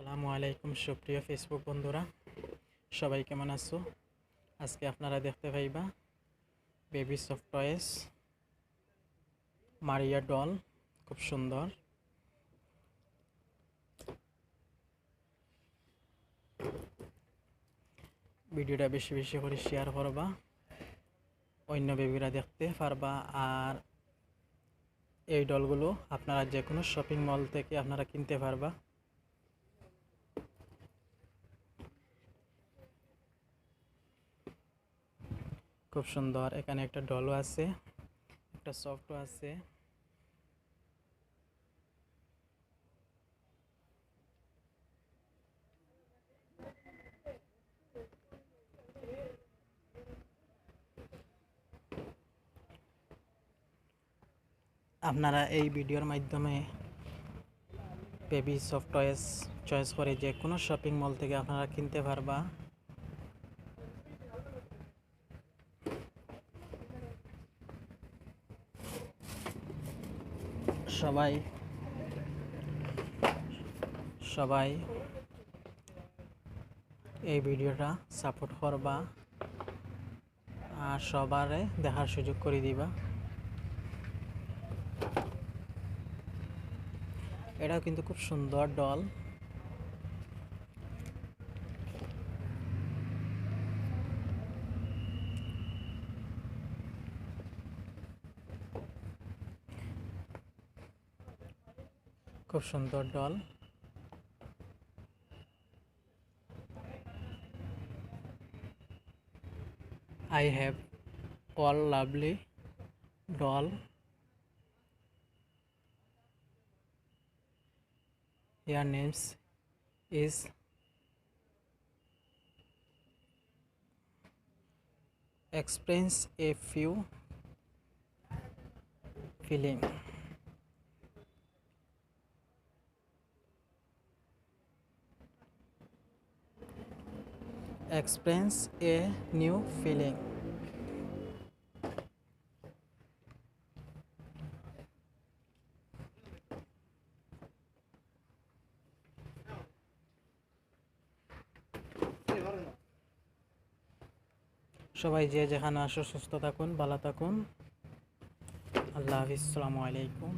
আসসালামু আলাইকুম সুপ্রিয় ফেসবুক বন্ধুরা, সবাই কেমন আছো? আজকে আপনারা দেখতে পাইবা baby soft toys Maria doll, খুব সুন্দর। ভিডিওটা বেশি বেশি করে শেয়ার করবা, অন্য বেবিরা দেখতে পারবা। আর এই ডলগুলো আপনারা যে কোনো শপিং মল থেকে আপনারা কিনতে পারবা। খুব সুন্দর। এখানে একটা ডলও আছে, একটা সফটও আছে। আপনারা এই ভিডিওর মাধ্যমে বেবি সফট টয়েস চয়েস করে যে কোনো শপিং মল থেকে আপনারা কিনতে পারবা। সবাই সবাই এই ভিডিওটা সাপোর্ট করবা আর সবারে দেখার সুযোগ করে দিবা। এটাও কিন্তু খুব সুন্দর ডল। খুব সুন্দর doll. I have all lovely doll. Your names is express a few feeling. Experience a new feeling. সবাই যে যেখানে আসো সুস্থ থাকুন, ভালো থাকুন। আল্লাহ হাফিজ, আসসালামু আলাইকুম।